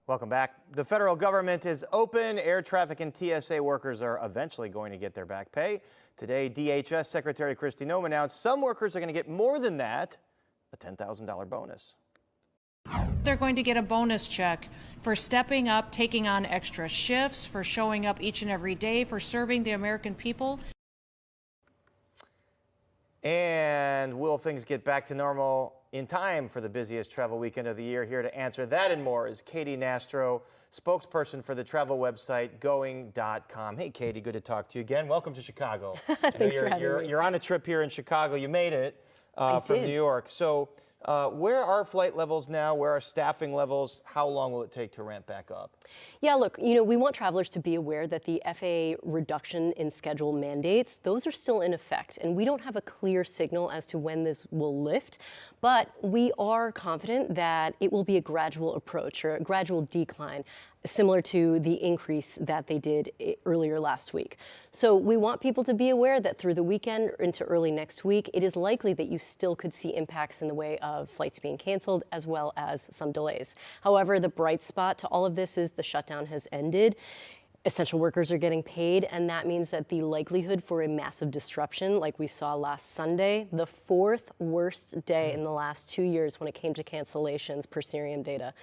Welcome back. The federal government is open. Air traffic and TSA workers are eventually going to get their back pay. Today, DHS Secretary Kristi Noem announced some workers are going to get more than that, a $10,000 bonus. They're going to get a bonus check for stepping up, taking on extra shifts, for showing up each and every day, for serving the American people. And will things get back to normal in time for the busiest travel weekend of the year? Here to answer that and more is Katie Nastro, spokesperson for the travel website going.com. Hey, Katie, good to talk to you again. Welcome to Chicago. Thanks for having me. You're on a trip here in Chicago. You made it from New York. So where are flight levels now? Where are staffing levels? How long will it take to ramp back up? Yeah, look, we want travelers to be aware that the FAA reduction in schedule mandates, those are still in effect, and we don't have a clear signal as to when this will lift, but we are confident that it will be a gradual approach or a gradual decline, similar to the increase that they did earlier last week. So we want people to be aware that through the weekend into early next week, it is likely that you still could see impacts in the way of flights being canceled as well as some delays. However, the bright spot to all of this is the shutdown has ended. Essential workers are getting paid, and that means that the likelihood for a massive disruption like we saw last Sunday, the fourth worst day in the last 2 years when it came to cancellations per Cirium data,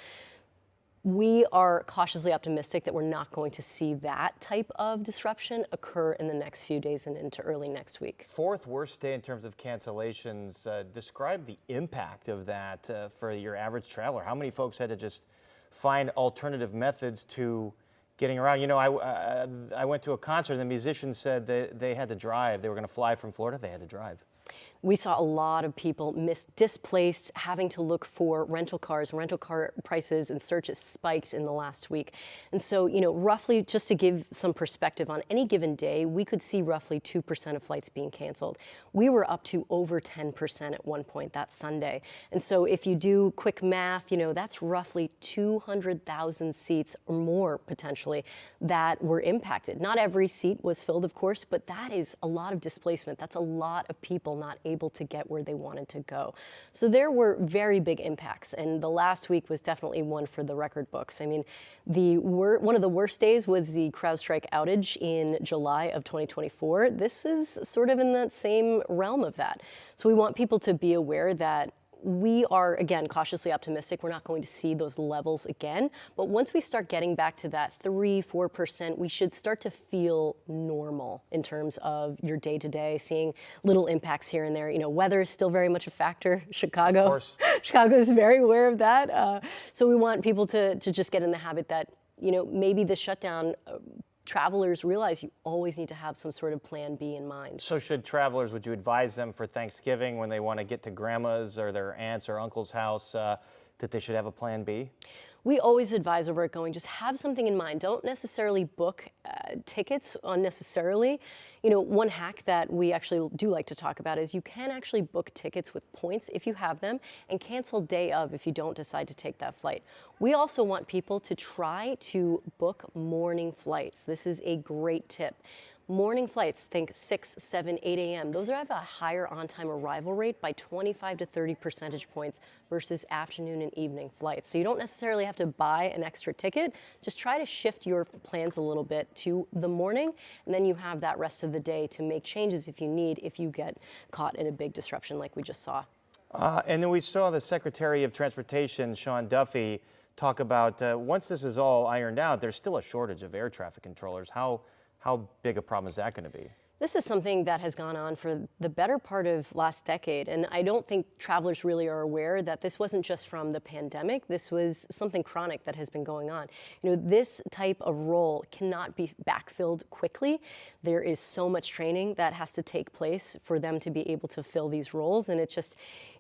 we are cautiously optimistic that we're not going to see that type of disruption occur in the next few days and into early next week. Fourth worst day in terms of cancellations. Describe the impact of that for your average traveler. How many folks had to just find alternative methods to getting around? I went to a concert and the musicians said they had to drive. They were going to fly from Florida. They had to drive. We saw a lot of people displaced, having to look for rental cars. Rental car prices and searches spiked in the last week. And so, roughly, just to give some perspective, on any given day, we could see roughly 2% of flights being canceled. We were up to over 10% at one point that Sunday. And so if you do quick math, that's roughly 200,000 seats or more potentially that were impacted. Not every seat was filled, of course, but that is a lot of displacement. That's a lot of people not able to get where they wanted to go. So there were very big impacts, and the last week was definitely one for the record books. I mean, one of the worst days was the CrowdStrike outage in July of 2024. This is sort of in that same realm of that. So we want people to be aware that we are, again, cautiously optimistic. We're not going to see those levels again. But once we start getting back to that 3-4%, we should start to feel normal in terms of your day-to-day, seeing little impacts here and there. Weather is still very much a factor. Chicago, of course. Chicago is very aware of that. So we want people to just get in the habit that, maybe the shutdown, travelers realize you always need to have some sort of plan B in mind. So would you advise them for Thanksgiving when they want to get to grandma's or their aunt's or uncle's house that they should have a plan B? We always advise over at Going, just have something in mind. Don't necessarily book tickets unnecessarily. One hack that we actually do like to talk about is you can actually book tickets with points if you have them and cancel day of if you don't decide to take that flight. We also want people to try to book morning flights. This is a great tip. Morning flights, think 6, 7, 8 a.m. Those have a higher on-time arrival rate by 25 to 30 percentage points versus afternoon and evening flights. So you don't necessarily have to buy an extra ticket. Just try to shift your plans a little bit to the morning, and then you have that rest of the day to make changes if you need, if you get caught in a big disruption like we just saw. And then we saw the Secretary of Transportation, Sean Duffy, talk about once this is all ironed out, there's still a shortage of air traffic controllers. How big a problem is that going to be? This is something that has gone on for the better part of last decade, and I don't think travelers really are aware that this wasn't just from the pandemic. This was something chronic that has been going on. This type of role cannot be backfilled quickly. There is so much training that has to take place for them to be able to fill these roles, and it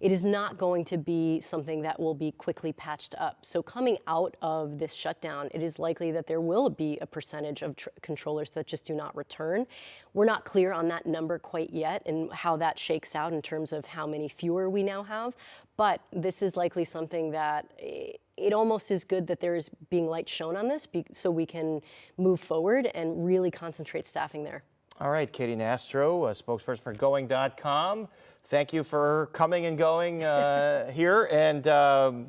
is not going to be something that will be quickly patched up. So coming out of this shutdown, it is likely that there will be a percentage of controllers that just do not return. We're not clear on that number quite yet and how that shakes out in terms of how many fewer we now have, but this is likely something that it almost is good that there is being light shown on this so we can move forward and really concentrate staffing there. All right, Katie Nastro, a spokesperson for Going.com. Thank you for coming and going here, and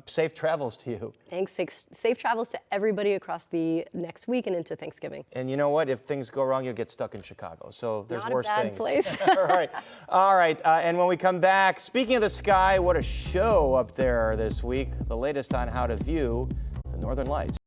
safe travels to you. Thanks. Safe travels to everybody across the next week and into Thanksgiving. And you know what? If things go wrong, you'll get stuck in Chicago. So there's Not worse a bad things. place. All right. All right. And when we come back, speaking of the sky, what a show up there this week. The latest on how to view the Northern Lights.